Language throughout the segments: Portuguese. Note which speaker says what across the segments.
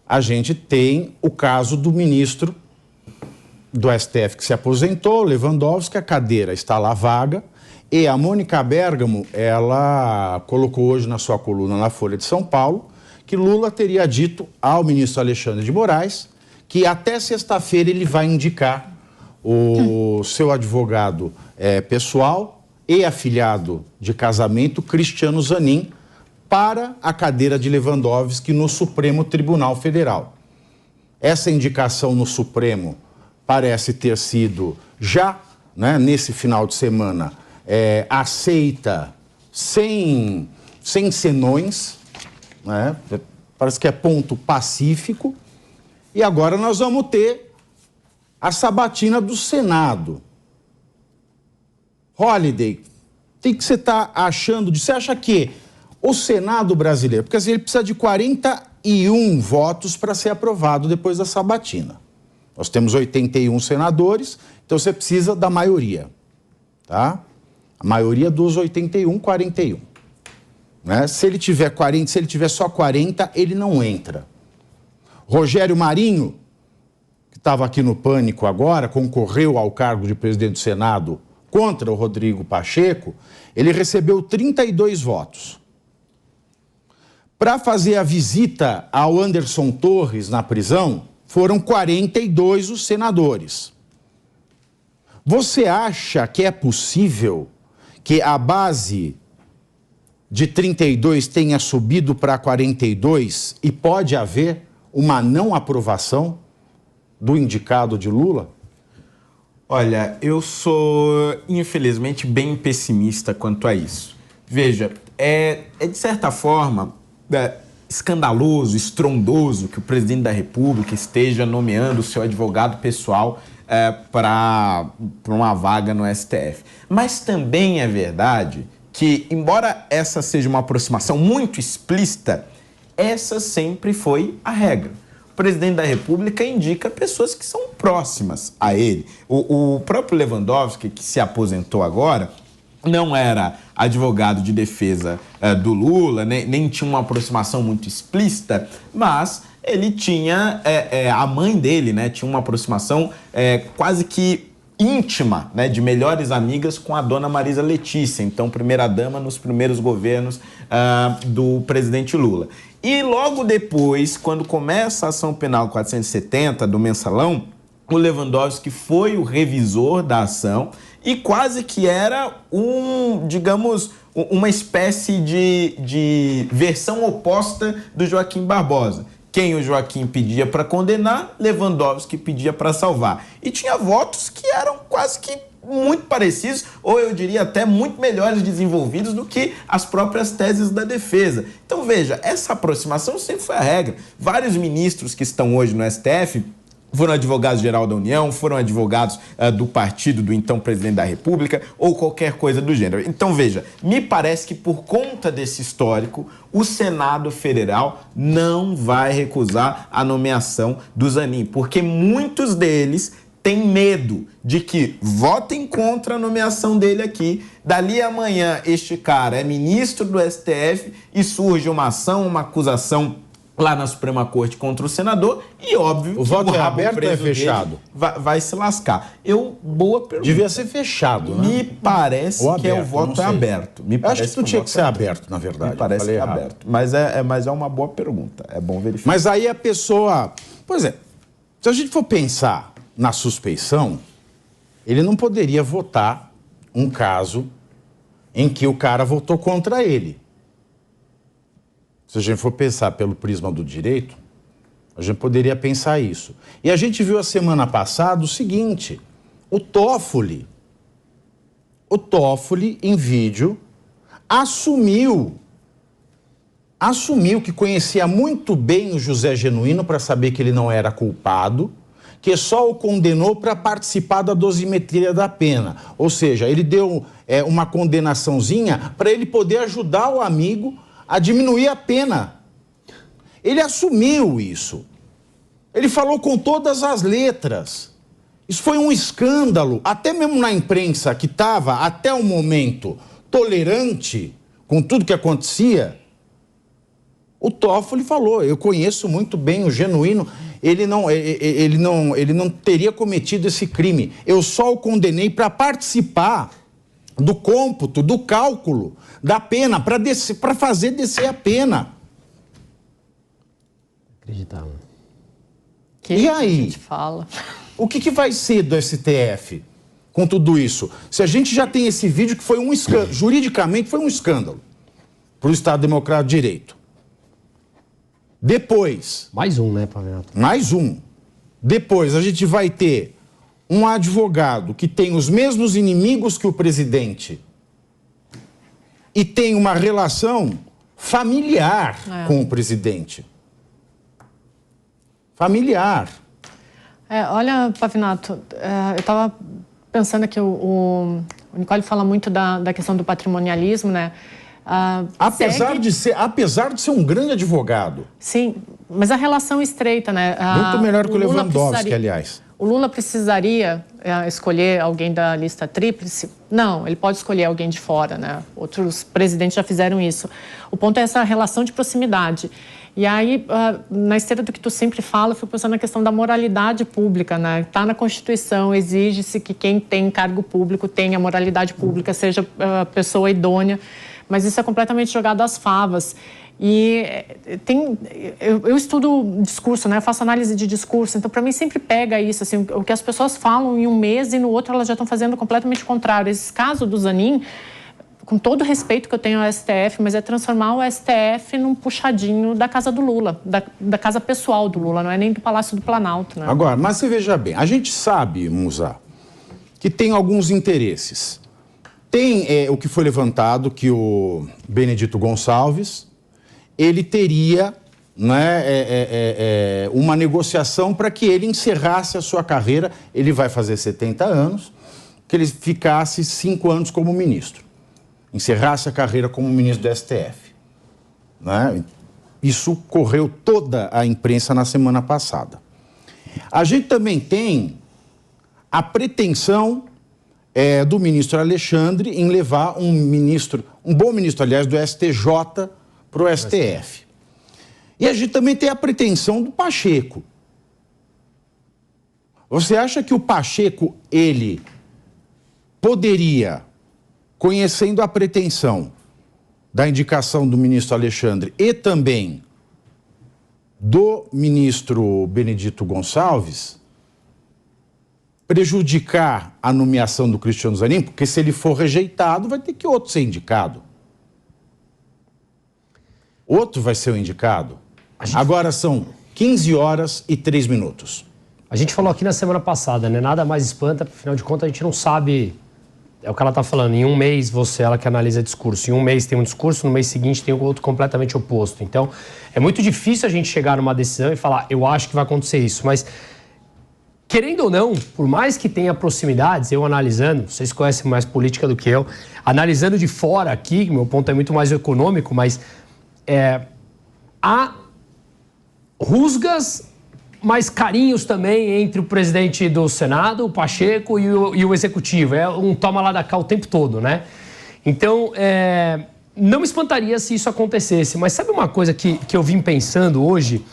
Speaker 1: A gente tem o caso do ministro do STF que se aposentou, Lewandowski, a cadeira está lá vaga, e a Mônica Bergamo, ela colocou hoje na sua coluna na Folha de São Paulo que Lula teria dito ao ministro Alexandre de Moraes que até sexta-feira ele vai indicar o seu advogado pessoal e afilhado de casamento, Cristiano Zanin, para a cadeira de Lewandowski no Supremo Tribunal Federal. Essa indicação no Supremo parece ter sido já, né, nesse final de semana, aceita sem senões, né? Parece que é ponto pacífico. E agora nós vamos ter a sabatina do Senado. Holliday, o que você está achando disso? Você acha que o Senado brasileiro, porque assim, ele precisa de 41 votos para ser aprovado depois da sabatina. Nós temos 81 senadores, então você precisa da maioria, tá? A maioria dos 81, 41. Né? Se ele tiver 40, se ele tiver só 40, ele não entra. Rogério Marinho, que estava aqui no Pânico agora, concorreu ao cargo de presidente do Senado contra o Rodrigo Pacheco, ele recebeu 32 votos. Para fazer a visita ao Anderson Torres na prisão, foram 42 os senadores. Você acha que é possível que a base de 32 tenha subido para 42 e pode haver uma não aprovação do indicado de Lula?
Speaker 2: Olha, eu sou, infelizmente, bem pessimista quanto a isso. Veja, é de certa forma escandaloso, estrondoso que o presidente da República esteja nomeando o seu advogado pessoal para uma vaga no STF. Mas também é verdade que, embora essa seja uma aproximação muito explícita, essa sempre foi a regra. O presidente da República indica pessoas que são próximas a ele. O próprio Lewandowski, que se aposentou agora, não era advogado de defesa do Lula, nem tinha uma aproximação muito explícita, mas ele tinha, a mãe dele, né, tinha uma aproximação quase que íntima, né, de melhores amigas com a dona Marisa Letícia, então primeira-dama nos primeiros governos do presidente Lula. E logo depois, quando começa a ação penal 470 do Mensalão, o Lewandowski foi o revisor da ação e quase que era digamos, uma espécie de versão oposta do Joaquim Barbosa. Quem o Joaquim pedia para condenar, Lewandowski pedia para salvar. E tinha votos que eram quase que muito parecidos, ou eu diria até muito melhores desenvolvidos do que as próprias teses da defesa. Então veja, essa aproximação sempre foi a regra. Vários ministros que estão hoje no STF foram advogados-geral da União, foram advogados do partido do então presidente da República ou qualquer coisa do gênero. Então, veja, me parece que por conta desse histórico, o Senado Federal não vai recusar a nomeação do Zanin, porque muitos deles têm medo de que votem contra a nomeação dele aqui. Dali amanhã, este cara é ministro do STF e surge uma ação, uma acusação lá na Suprema Corte contra o senador e, óbvio,
Speaker 1: o voto é aberto ou é fechado?
Speaker 2: Vai se lascar. Boa pergunta.
Speaker 1: Devia ser fechado, né?
Speaker 2: Me parece que o voto é aberto.
Speaker 1: Eu acho que não tinha que ser aberto, na verdade.
Speaker 2: Me parece que é aberto. Mas é uma boa pergunta. É bom verificar.
Speaker 1: Mas aí a pessoa... Pois é, se a gente for pensar na suspeição, ele não poderia votar um caso em que o cara votou contra ele. Se a gente for pensar pelo prisma do direito, a gente poderia pensar isso. E a gente viu a semana passada o seguinte, o Toffoli, em vídeo, assumiu que conhecia muito bem o José Genuíno para saber que ele não era culpado, que só o condenou para participar da dosimetria da pena. Ou seja, ele deu uma condenaçãozinha para ele poder ajudar o amigo a diminuir a pena. Ele assumiu isso. Ele falou com todas as letras. Isso foi um escândalo, até mesmo na imprensa, que estava, até o momento, tolerante com tudo que acontecia. O Toffoli falou, eu conheço muito bem o Genuíno, ele não teria cometido esse crime. Eu só o condenei para participar do cômputo, do cálculo da pena, para fazer descer a pena.
Speaker 3: Acreditável.
Speaker 1: E aí?
Speaker 4: A gente fala.
Speaker 1: O que vai ser do STF com tudo isso? Se a gente já tem esse vídeo que foi um escândalo, juridicamente foi um escândalo para o Estado Democrático de Direito. Depois...
Speaker 3: Mais um, né, Pavinato?
Speaker 1: Mais um. Depois a gente vai ter um advogado que tem os mesmos inimigos que o presidente e tem uma relação familiar com o presidente. Familiar.
Speaker 4: Olha, Pavinato, eu estava pensando que o Nicole fala muito da questão do patrimonialismo, né?
Speaker 1: Apesar de ser um grande advogado.
Speaker 4: Sim, mas a relação estreita, né?
Speaker 1: Muito melhor que o Lewandowski, aliás.
Speaker 4: O Lula precisaria escolher alguém da lista tríplice? Não, ele pode escolher alguém de fora, né? Outros presidentes já fizeram isso. O ponto é essa relação de proximidade. E aí, na esteira do que tu sempre fala, eu fico pensando na questão da moralidade pública, né? Está na Constituição, exige-se que quem tem cargo público tenha moralidade pública, seja pessoa idônea, mas isso é completamente jogado às favas. E eu estudo discurso, né? Eu faço análise de discurso, então para mim sempre pega isso, assim, o que as pessoas falam em um mês e no outro elas já estão fazendo completamente o contrário. Esse caso do Zanin, com todo o respeito que eu tenho ao STF, mas é transformar o STF num puxadinho da casa do Lula, da casa pessoal do Lula, não é nem do Palácio do Planalto, né?
Speaker 1: Agora, mas você veja bem, a gente sabe, Musa, que tem alguns interesses. Tem o que foi levantado, que o Benedito Gonçalves, ele teria, né, uma negociação para que ele encerrasse a sua carreira, ele vai fazer 70 anos, que ele ficasse 5 anos como ministro, encerrasse a carreira como ministro do STF. Né? Isso correu toda a imprensa na semana passada. A gente também tem a pretensão do ministro Alexandre em levar um bom ministro, aliás, do STJ para o STF. E a gente também tem a pretensão do Pacheco. Você acha que o Pacheco, ele poderia, conhecendo a pretensão da indicação do ministro Alexandre e também do ministro Benedito Gonçalves, prejudicar a nomeação do Cristiano Zanin? Porque se ele for rejeitado, vai ter que outro ser indicado. Outro vai ser o indicado. Agora são 15 horas e 3 minutos.
Speaker 3: A gente falou aqui na semana passada, né? Nada mais espanta, afinal de contas a gente não sabe... É o que ela está falando. Em um mês, ela que analisa discurso. Em um mês tem um discurso, no mês seguinte tem outro completamente oposto. Então, é muito difícil a gente chegar numa decisão e falar, eu acho que vai acontecer isso. Mas, querendo ou não, por mais que tenha proximidades, eu analisando, vocês conhecem mais política do que eu, analisando de fora aqui, meu ponto é muito mais econômico, mas há rusgas, mas carinhos também entre o presidente do Senado, o Pacheco, e o Executivo. É um toma lá da cá o tempo todo, né? Então, não me espantaria se isso acontecesse. Mas sabe uma coisa que eu vim pensando hoje,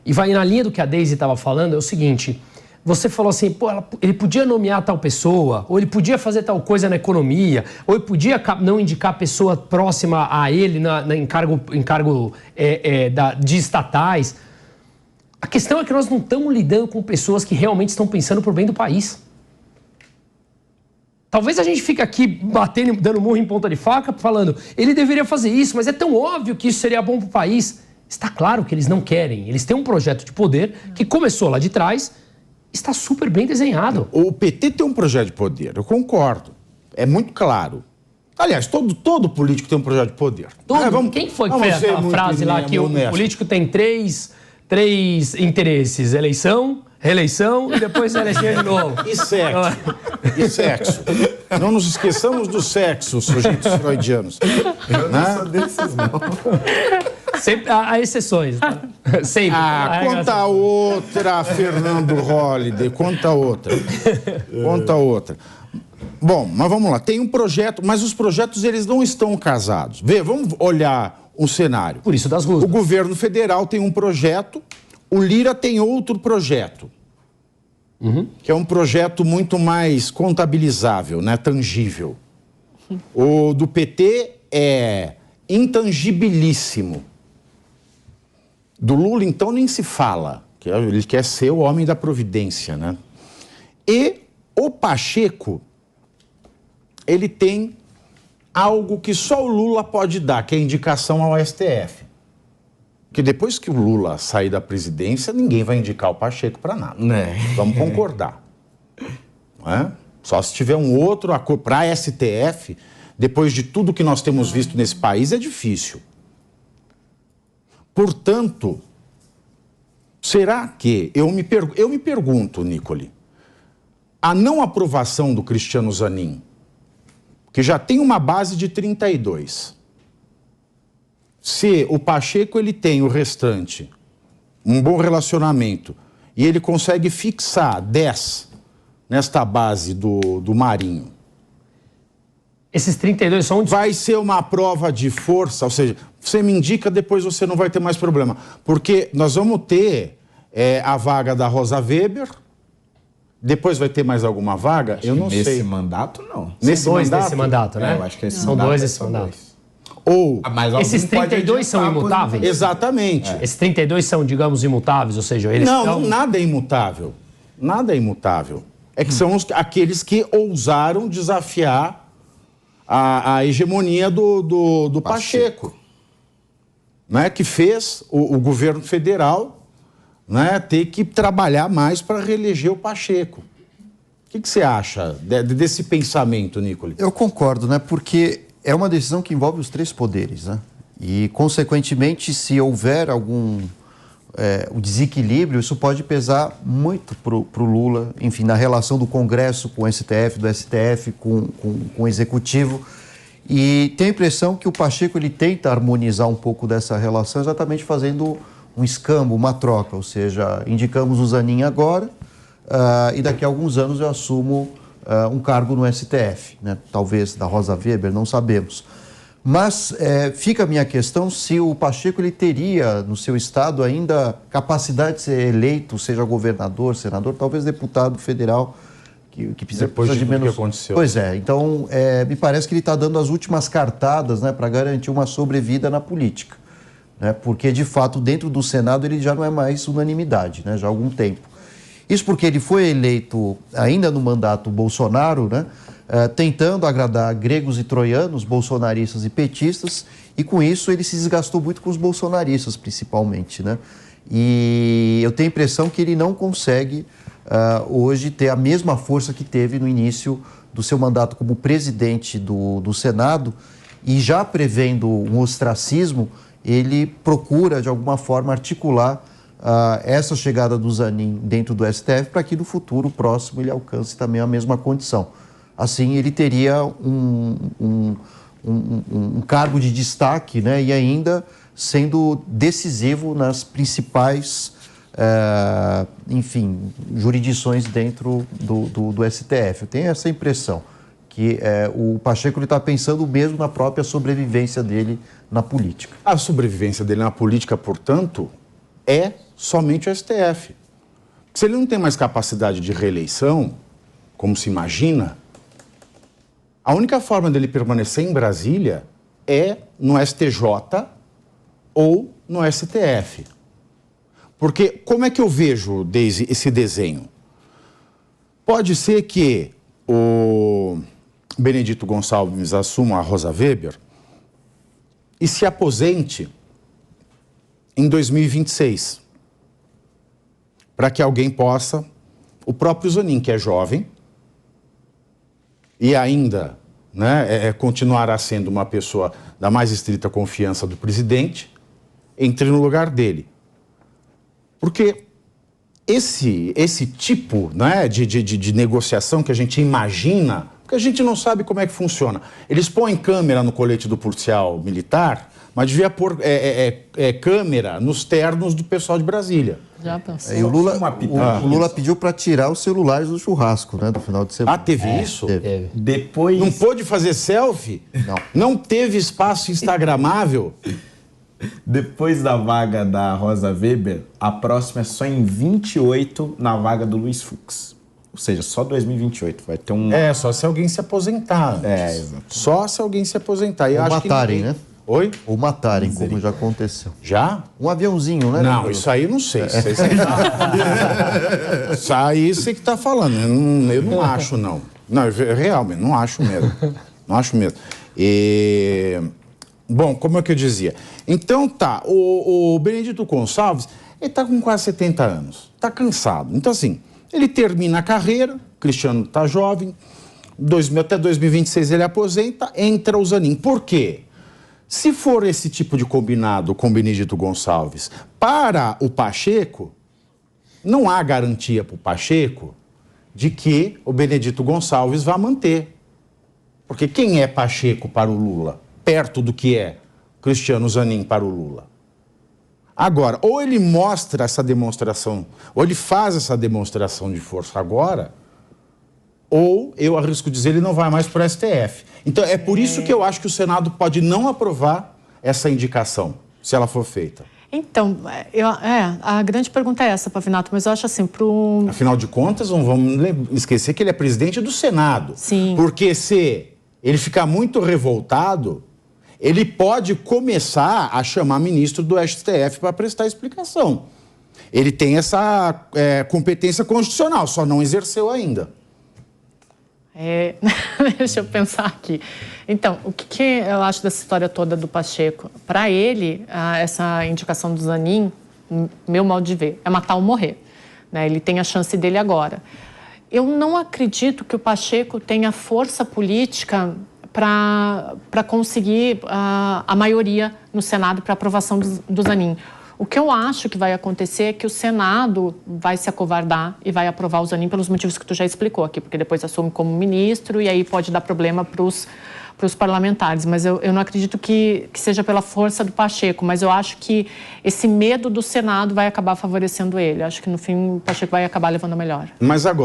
Speaker 3: e vai na linha do que a Deise estava falando, é o seguinte... Você falou assim, pô, ele podia nomear tal pessoa, ou ele podia fazer tal coisa na economia, ou ele podia não indicar pessoa próxima a ele em cargo de estatais. A questão é que nós não estamos lidando com pessoas que realmente estão pensando por bem do país. Talvez a gente fique aqui batendo, dando murro em ponta de faca, falando, ele deveria fazer isso, mas é tão óbvio que isso seria bom para o país. Está claro que eles não querem. Eles têm um projeto de poder que começou lá de trás, está super bem desenhado.
Speaker 1: O PT tem um projeto de poder, eu concordo. É muito claro. Aliás, todo político tem um projeto de poder.
Speaker 3: Quem foi que fez aquela frase lá que o político tem três interesses? Eleição, reeleição e depois eleger de novo.
Speaker 1: E sexo. E sexo. Não nos esqueçamos do sexo, sujeitos freudianos.
Speaker 2: Eu não sou desses, não.
Speaker 3: Sempre há exceções, tá? Sempre.
Speaker 1: Conta outra, Fernando Holliday, conta outra. Conta outra. Bom, mas vamos lá. Tem um projeto, mas os projetos eles não estão casados. Vamos olhar um cenário.
Speaker 3: Por isso das rusgas.
Speaker 1: O governo federal tem um projeto, o Lira tem outro projeto, que é um projeto muito mais contabilizável, né, tangível. O do PT é intangibilíssimo. Do Lula, então, nem se fala. Ele quer ser o homem da providência, né? E o Pacheco, ele tem algo que só o Lula pode dar, que é a indicação ao STF. Porque depois que o Lula sair da presidência, ninguém vai indicar o Pacheco para nada. Vamos concordar. Não é? Só se tiver um outro acordo para STF, depois de tudo que nós temos visto nesse país, é difícil. Portanto, será que... Eu me pergunto, Nicoli, a não aprovação do Cristiano Zanin, que já tem uma base de 32, se o Pacheco ele tem o restante, um bom relacionamento, e ele consegue fixar 10 nesta base do Marinho,
Speaker 3: esses 32 são...
Speaker 1: vai ser uma prova de força, ou seja, você me indica, depois você não vai ter mais problema. Porque nós vamos ter a vaga da Rosa Weber, depois vai ter mais alguma vaga?
Speaker 2: Acho
Speaker 1: eu não sei.
Speaker 2: Nesse mandato, não.
Speaker 3: São dois nesse mandato, né?
Speaker 2: Eu acho que
Speaker 3: são dois nesse mandato.
Speaker 1: Ou...
Speaker 3: Esses 32 são imutáveis?
Speaker 1: Exatamente.
Speaker 3: Esses 32 são, digamos, imutáveis, ou seja, eles
Speaker 1: não, nada é imutável. Nada é imutável. É que são aqueles que ousaram desafiar a hegemonia do Pacheco, né, que fez o governo federal, né, ter que trabalhar mais para reeleger o Pacheco. O que você acha desse pensamento, Nicoli?
Speaker 5: Eu concordo, né, porque é uma decisão que envolve os três poderes, né, e, consequentemente, se houver algum um desequilíbrio, isso pode pesar muito para o Lula, enfim, na relação do Congresso com o STF, do STF com o Executivo. E tenho a impressão que o Pacheco ele tenta harmonizar um pouco dessa relação, exatamente fazendo um escambo, uma troca, ou seja, indicamos o Zanin agora e daqui a alguns anos eu assumo um cargo no STF, né? Talvez da Rosa Weber, não sabemos. Mas fica a minha questão se o Pacheco ele teria no seu estado ainda capacidade de ser eleito, seja governador, senador, talvez deputado federal, que precisa de menos...
Speaker 1: que aconteceu.
Speaker 5: Pois é, então me parece que ele está dando as últimas cartadas, né, para garantir uma sobrevida na política, né, porque de fato dentro do Senado ele já não é mais unanimidade, né, já há algum tempo. Isso porque ele foi eleito ainda no mandato Bolsonaro, né, tentando agradar gregos e troianos, bolsonaristas e petistas, e com isso ele se desgastou muito com os bolsonaristas, principalmente, né? E eu tenho a impressão que ele não consegue hoje ter a mesma força que teve no início do seu mandato como presidente do Senado, e já prevendo um ostracismo, ele procura, de alguma forma, articular essa chegada do Zanin dentro do STF para que no futuro próximo ele alcance também a mesma condição. Assim, ele teria um cargo de destaque, né, e ainda sendo decisivo nas principais, enfim, jurisdições dentro do STF. Eu tenho essa impressão que o Pacheco está pensando mesmo na própria sobrevivência dele na política.
Speaker 1: A sobrevivência dele na política, portanto, é somente o STF. Se ele não tem mais capacidade de reeleição, como se imagina, a única forma dele permanecer em Brasília é no STJ ou no STF. Porque como é que eu vejo, Deise, esse desenho? Pode ser que o Benedito Gonçalves assuma a Rosa Weber e se aposente em 2026, para que alguém possa, o próprio Zanin, que é jovem, e ainda, né, continuará sendo uma pessoa da mais estrita confiança do presidente, entre no lugar dele. Porque esse tipo, né, de negociação que a gente imagina, porque a gente não sabe como é que funciona. Eles põem câmera no colete do policial militar, mas devia pôr câmera nos ternos do pessoal de Brasília.
Speaker 4: Já pensou?
Speaker 5: E o Lula pediu para tirar os celulares do churrasco, né, do final de semana.
Speaker 1: Teve isso?
Speaker 5: Teve.
Speaker 2: Depois...
Speaker 1: Não pôde fazer selfie?
Speaker 5: Não.
Speaker 1: Não teve espaço instagramável?
Speaker 2: Depois da vaga da Rosa Weber, a próxima é só em 28 na vaga do Luiz Fux. Ou seja, só 2028 vai ter um...
Speaker 1: Só se alguém se aposentar antes.
Speaker 2: Exato.
Speaker 1: Só se alguém se aposentar.
Speaker 5: Ou matarem, né?
Speaker 1: Oi?
Speaker 5: Ou matarem, como já aconteceu.
Speaker 1: Já?
Speaker 5: Um aviãozinho, né?
Speaker 1: Não, isso aí não sei. Isso aí você que tá falando. Eu não acho, não. Não, realmente, não acho mesmo. Não acho mesmo. Bom, como é que eu dizia? Então tá, o Benedito Gonçalves, ele tá com quase 70 anos. Tá cansado. Então assim, ele termina a carreira, o Cristiano tá jovem, até 2026 ele aposenta, entra o Zanin. Por quê? Se for esse tipo de combinado com o Benedito Gonçalves para o Pacheco, não há garantia para o Pacheco de que o Benedito Gonçalves vai manter. Porque quem é Pacheco para o Lula? Perto do que é Cristiano Zanin para o Lula. Agora, ou ele mostra essa demonstração, ou ele faz essa demonstração de força agora, ou, eu arrisco dizer, ele não vai mais para o STF. Então, é por isso que eu acho que o Senado pode não aprovar essa indicação, se ela for feita.
Speaker 4: Então, a grande pergunta é essa, Pavinato, mas eu acho assim,
Speaker 1: Afinal de contas, não vamos esquecer que ele é presidente do Senado.
Speaker 4: Sim.
Speaker 1: Porque se ele ficar muito revoltado, ele pode começar a chamar ministro do STF para prestar explicação. Ele tem essa competência constitucional, só não exerceu ainda.
Speaker 4: Deixa eu pensar aqui. Então, o que eu acho dessa história toda do Pacheco? Para ele, essa indicação do Zanin, meu modo de ver, é matar ou morrer. Né? Ele tem a chance dele agora. Eu não acredito que o Pacheco tenha força política para conseguir a maioria no Senado para aprovação do Zanin. O que eu acho que vai acontecer é que o Senado vai se acovardar e vai aprovar o Zanin pelos motivos que tu já explicou aqui, porque depois assume como ministro e aí pode dar problema para os parlamentares. Mas eu não acredito que seja pela força do Pacheco, mas eu acho que esse medo do Senado vai acabar favorecendo ele. Acho que no fim o Pacheco vai acabar levando a melhor.
Speaker 1: Mas agora,